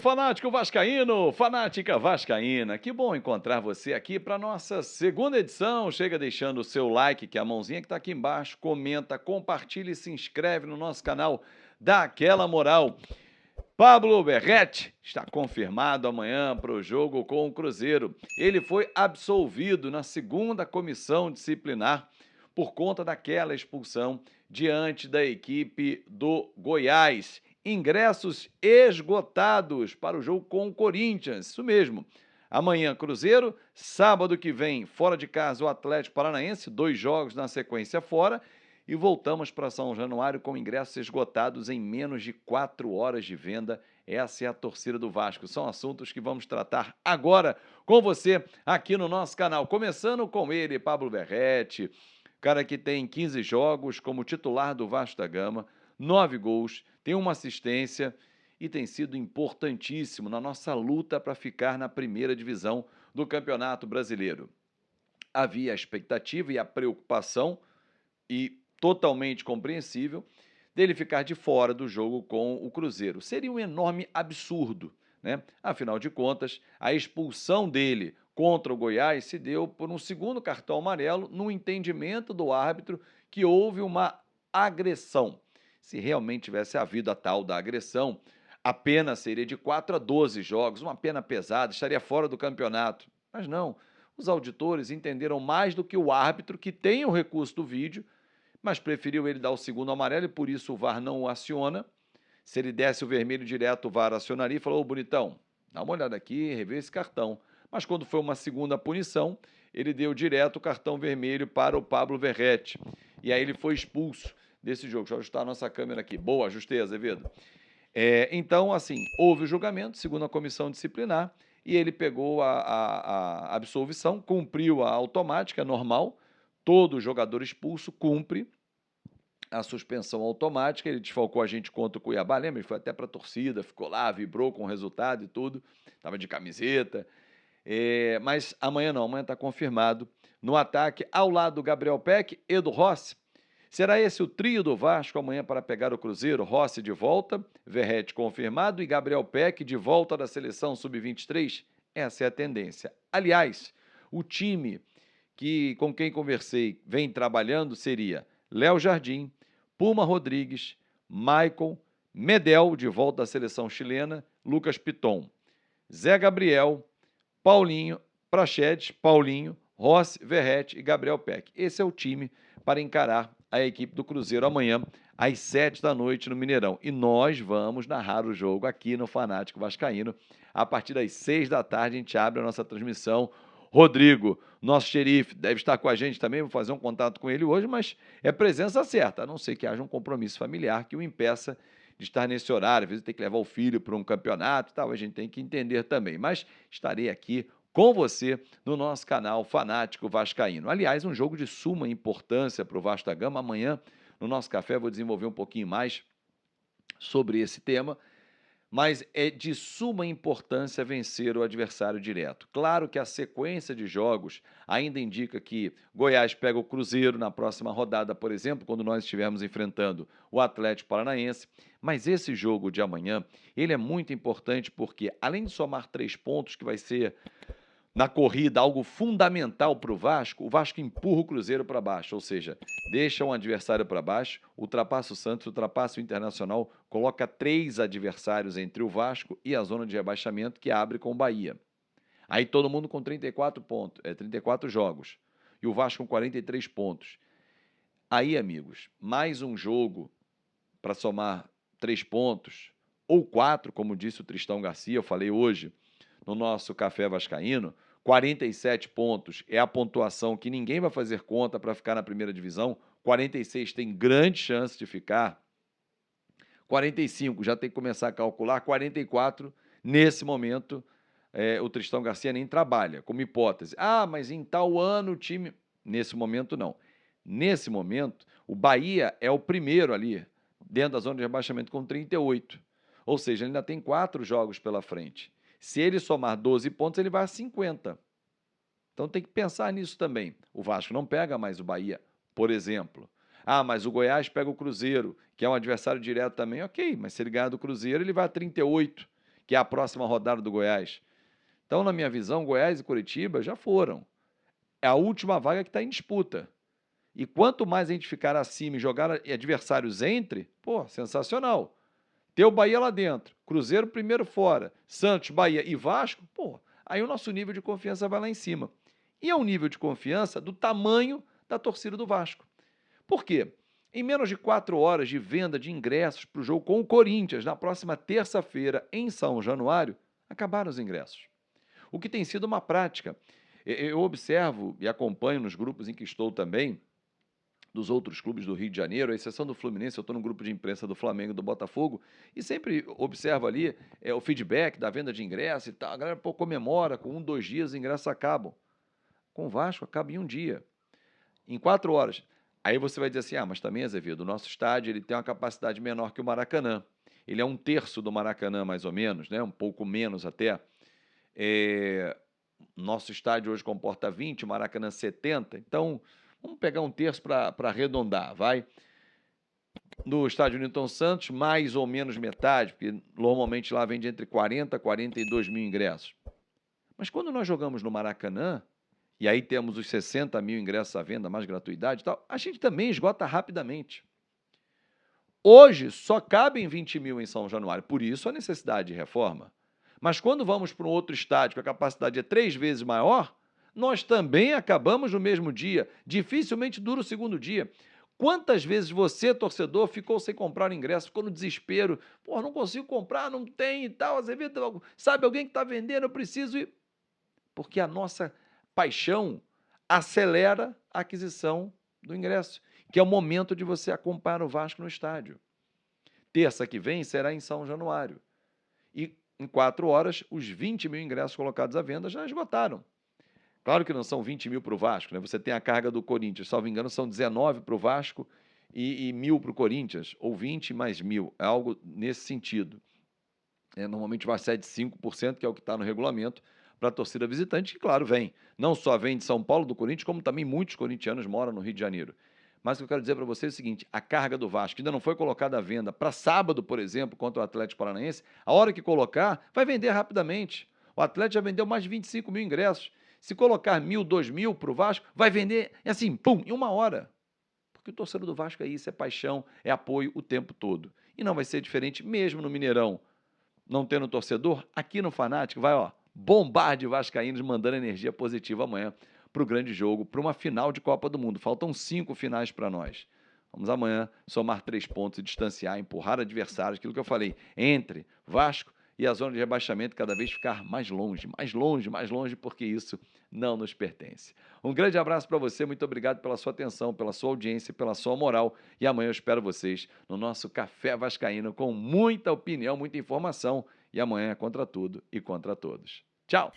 fanático vascaíno, fanática vascaína, que bom encontrar você aqui para nossa segunda edição. Chega deixando o seu like, que é a mãozinha que está aqui embaixo, comenta, compartilha e se inscreve no nosso canal, dá aquela moral. Pablo Verrete está confirmado amanhã para o jogo com o Cruzeiro. Ele foi absolvido na segunda comissão disciplinar por conta daquela expulsão diante da equipe do Goiás. Ingressos esgotados para o jogo com o Corinthians, isso mesmo. Amanhã, Cruzeiro, sábado que vem, fora de casa, o Atlético Paranaense, 2 jogos na sequência fora, e voltamos para São Januário com ingressos esgotados em menos de 4 horas de venda. Essa é a torcida do Vasco. São assuntos que vamos tratar agora com você aqui no nosso canal. Começando com ele, Pablo Verrete, cara que tem 15 jogos como titular do Vasco da Gama, 9 gols, tem uma assistência e tem sido importantíssimo na nossa luta para ficar na primeira divisão do Campeonato Brasileiro. Havia a expectativa e a preocupação, e totalmente compreensível, dele ficar de fora do jogo com o Cruzeiro. Seria um enorme absurdo, né? Afinal de contas, a expulsão dele contra o Goiás se deu por um segundo cartão amarelo, no entendimento do árbitro que houve uma agressão. Se realmente tivesse havido a tal da agressão, a pena seria de 4 a 12 jogos, uma pena pesada, estaria fora do campeonato. Mas não, os auditores entenderam mais do que o árbitro, que tem o recurso do vídeo, mas preferiu ele dar o segundo amarelo e por isso o VAR não o aciona. Se ele desse o vermelho direto, o VAR acionaria e falou: ô, bonitão, dá uma olhada aqui, revê esse cartão. Mas quando foi uma segunda punição, ele deu direto o cartão vermelho para o Pablo Verrete. E aí ele foi expulso desse jogo. Deixa eu ajustar a nossa câmera aqui. Boa, ajustei, Azevedo. Então, assim, houve o julgamento, segundo a comissão disciplinar, e ele pegou a absolvição, cumpriu a automática, normal. Todo jogador expulso cumpre a suspensão automática. Ele desfalcou a gente contra o Cuiabá, lembra? Ele foi até para a torcida, ficou lá, vibrou com o resultado e tudo, estava de camiseta. Mas amanhã não, amanhã está confirmado. No ataque, ao lado do Gabriel Peck e do Rossi. Será esse o trio do Vasco amanhã para pegar o Cruzeiro? Rossi de volta, Verrete confirmado e Gabriel Peck de volta da seleção sub-23? Essa é a tendência. Aliás, o time com quem conversei vem trabalhando seria Léo Jardim, Puma Rodrigues, Maicon, Medel, de volta da seleção chilena, Lucas Piton, Zé Gabriel, Paulinho, Prachedes, Paulinho, Rossi, Verrete e Gabriel Peck. Esse é o time para encarar a equipe do Cruzeiro amanhã, às 7 da noite no Mineirão. E nós vamos narrar o jogo aqui no Fanático Vascaíno. A partir das 6 da tarde a gente abre a nossa transmissão. Rodrigo, nosso xerife, deve estar com a gente também, vou fazer um contato com ele hoje, mas é presença certa, a não ser que haja um compromisso familiar que o impeça de estar nesse horário. Às vezes tem que levar o filho para um campeonato e tal, a gente tem que entender também. Mas estarei aqui com você no nosso canal Fanático Vascaíno. Aliás, um jogo de suma importância para o Vasco da Gama. Amanhã, no nosso café, vou desenvolver um pouquinho mais sobre esse tema, mas é de suma importância vencer o adversário direto. Claro que a sequência de jogos ainda indica que Goiás pega o Cruzeiro na próxima rodada, por exemplo, quando nós estivermos enfrentando o Atlético Paranaense, mas esse jogo de amanhã, ele é muito importante porque, além de somar 3 pontos, que vai ser na corrida algo fundamental para o Vasco empurra o Cruzeiro para baixo, ou seja, deixa um adversário para baixo, ultrapassa o Santos, ultrapassa o Internacional, coloca 3 adversários entre o Vasco e a zona de rebaixamento, que abre com o Bahia. Aí todo mundo com 34 pontos, 34 jogos, e o Vasco com 43 pontos. Aí, amigos, mais um jogo para somar 3 pontos, ou 4, como disse o Tristão Garcia, eu falei hoje, no nosso Café Vascaíno, 47 pontos é a pontuação que ninguém vai fazer conta para ficar na primeira divisão, 46 tem grande chance de ficar, 45 já tem que começar a calcular, 44 nesse momento o Tristão Garcia nem trabalha, como hipótese. Ah, mas em tal ano o time... Nesse momento não. Nesse momento, o Bahia é o primeiro ali, dentro da zona de rebaixamento com 38, ou seja, ele ainda tem 4 jogos pela frente. Se ele somar 12 pontos, ele vai a 50. Então tem que pensar nisso também. O Vasco não pega mais o Bahia, por exemplo. Ah, mas o Goiás pega o Cruzeiro, que é um adversário direto também. Ok, mas se ele ganhar do Cruzeiro, ele vai a 38, que é a próxima rodada do Goiás. Então, na minha visão, Goiás e Curitiba já foram. É a última vaga que está em disputa. E quanto mais a gente ficar acima e jogar adversários entre, pô, sensacional. Ter o Bahia lá dentro, Cruzeiro primeiro fora, Santos, Bahia e Vasco, pô, aí o nosso nível de confiança vai lá em cima. E é um nível de confiança do tamanho da torcida do Vasco. Por quê? Em menos de 4 horas de venda de ingressos para o jogo com o Corinthians, na próxima terça-feira, em São Januário, acabaram os ingressos. O que tem sido uma prática. Eu observo e acompanho nos grupos em que estou também, dos outros clubes do Rio de Janeiro, à exceção do Fluminense, eu estou no grupo de imprensa do Flamengo e do Botafogo, e sempre observo ali o feedback da venda de ingressos e tal. A galera comemora, com 1, 2 dias os ingressos acabam. Com o Vasco acaba em 1 dia, em 4 horas. Aí você vai dizer assim, mas também, Azevedo, o nosso estádio ele tem uma capacidade menor que o Maracanã. Ele é 1/3 do Maracanã, mais ou menos, né? Um pouco menos até. Nosso estádio hoje comporta 20, o Maracanã 70, então vamos pegar 1/3 para arredondar, vai. No estádio Newton Santos, mais ou menos metade, porque normalmente lá vende entre 40 e 42 mil ingressos. Mas quando nós jogamos no Maracanã, e aí temos os 60 mil ingressos à venda, mais gratuidade e tal, a gente também esgota rapidamente. Hoje só cabem 20 mil em São Januário, por isso a necessidade de reforma. Mas quando vamos para um outro estádio que a capacidade é 3 vezes maior, nós também acabamos no mesmo dia. Dificilmente dura o segundo dia. Quantas vezes você, torcedor, ficou sem comprar ingresso, ficou no desespero? Pô, não consigo comprar, não tem e tal. Azevedo, sabe alguém que está vendendo, eu preciso ir. Porque a nossa paixão acelera a aquisição do ingresso, que é o momento de você acompanhar o Vasco no estádio. Terça que vem será em São Januário. E em 4 horas, os 20 mil ingressos colocados à venda já esgotaram. Claro que não são 20 mil para o Vasco, né? Você tem a carga do Corinthians, salvo engano, são 19 para o Vasco e 1.000 para o Corinthians, ou 20 mais 1.000, é algo nesse sentido. Normalmente vai ser de 5%, que é o que está no regulamento, para a torcida visitante, que, claro, vem. Não só vem de São Paulo, do Corinthians, como também muitos corintianos moram no Rio de Janeiro. Mas o que eu quero dizer para vocês é o seguinte, a carga do Vasco ainda não foi colocada à venda para sábado, por exemplo, contra o Atlético Paranaense, a hora que colocar, vai vender rapidamente. O Atlético já vendeu mais de 25 mil ingressos. Se colocar 1.000, 2.000 para o Vasco, vai vender assim, pum, em 1 hora. Porque o torcedor do Vasco é isso, é paixão, é apoio o tempo todo. E não vai ser diferente mesmo no Mineirão. Não tendo torcedor, aqui no Fanático vai, bombar de vascaínos mandando energia positiva amanhã para o grande jogo, para uma final de Copa do Mundo. Faltam 5 finais para nós. Vamos amanhã somar 3 pontos e distanciar, empurrar adversários, aquilo que eu falei, entre Vasco e a zona de rebaixamento cada vez ficar mais longe, mais longe, mais longe, porque isso não nos pertence. Um grande abraço para você, muito obrigado pela sua atenção, pela sua audiência, pela sua moral, e amanhã eu espero vocês no nosso Café Vascaíno com muita opinião, muita informação, e amanhã é contra tudo e contra todos. Tchau!